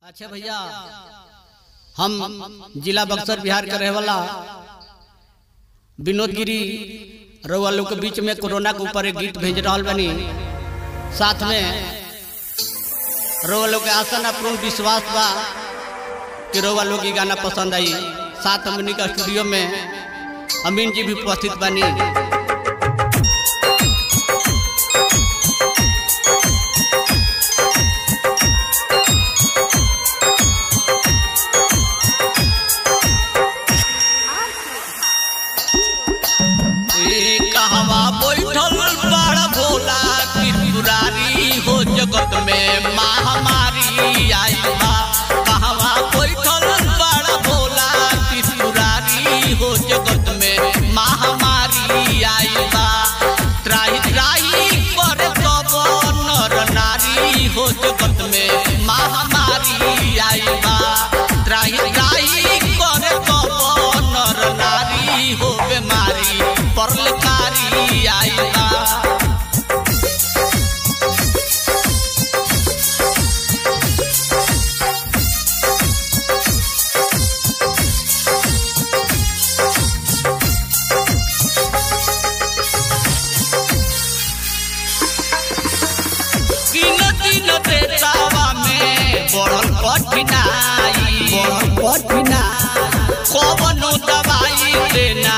अच्छा भैया, हम जिला बक्सर बिहार के रहे वाला विनोद गिरी रउआ लोग के बीच में कोरोना के ऊपर एक गीत भेज रहा बनी। साथ में रउआ लोग के आशा ना पूर्ण विश्वास बा कि रउआ लोग ये गाना पसंद आई। साथ हमनी का स्टूडियो में अमीन जी भी उपस्थित बनी। हो जगत में महामारी आई बा, कहवा बैठल बड़ा भोला त्रिपुरारी। हो जगत में महामारी आई बा, त्राही त्राही करे सब नर नारी। हो जगत में महामारी आई बा, त्राही त्राही करे सब नर नारी। हो बीमारी परलकारी आई बा। कौनो दवाई देना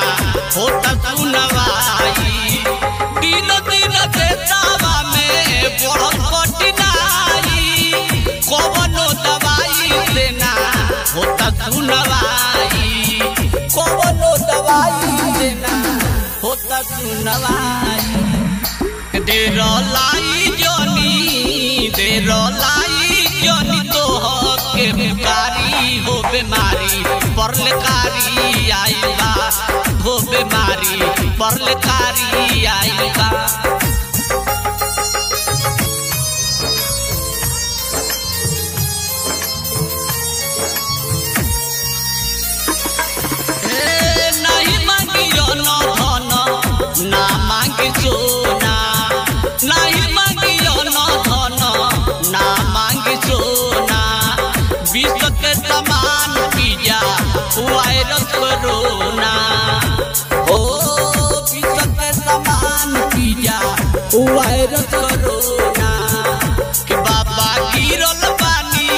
होता सुनवाई, दिन दिन देतावा में बढ़ल कठिनाई। कौनो दवाई देना होता सुनवाई, कौनो दवाई देना होता सुनवाई। देर लाई जोनी, देर लाई जोनी तो के बेकारी। हो बीमारी परलकारी आई बा, हो बीमारी परलकारी आई बा। नहीं मांगियो न धन ना मांगी सोना, नहीं मांगियो न धन ना मांगी सोना। विश्व के समान पिया वायरस कोरोना, ओ विश्व के समान पिया वायरस कोरोना। कि बाबा गिरल बानी,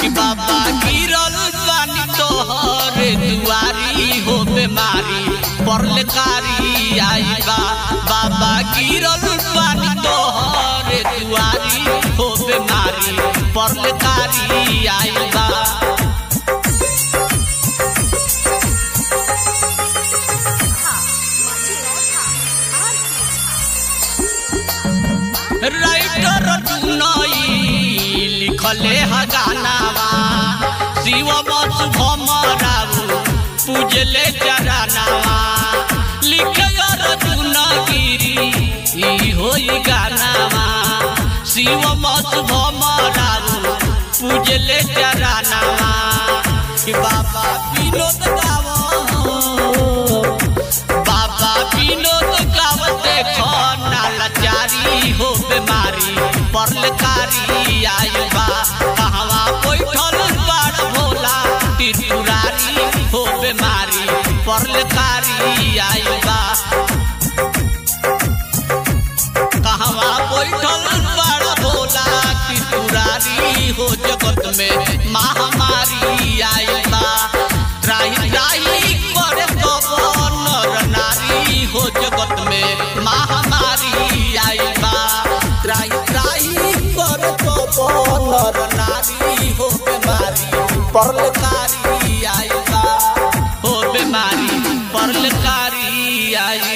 कि बाबा गिरल बानी तोहरे दुआरी। हो बीमारी परलकारी आई बा, बाबा गिरल बानी तोहरे दुआरी। हो बीमारी परलकारी आई बा। राइटर लिखले है गानावा, शिव बस भमराऊ पूजले चरनावा। लिखे गिरी हो गानावा, शिव बस भमराऊ पूजले चरनावा। बाबा विनोद गावो, बाबा विनोद गावो देखो नालाचारी। हो बीमारी परलकारी आई बा, कहवा बैठल बड़ा भोला त्रिपुरारी। हो बीमारी परलकारी आई बा, कहवा बैठल बड़ा भोला त्रिपुरारी। हो जगत में महामारी आई बा, त्राही त्राही करे सब नर नारी। हो जगत में महामारी आई बा, त्राही त्राही करे सब नर नारी। हो बीमारी परलकारी आई बा, हो बीमारी परलकारी आई।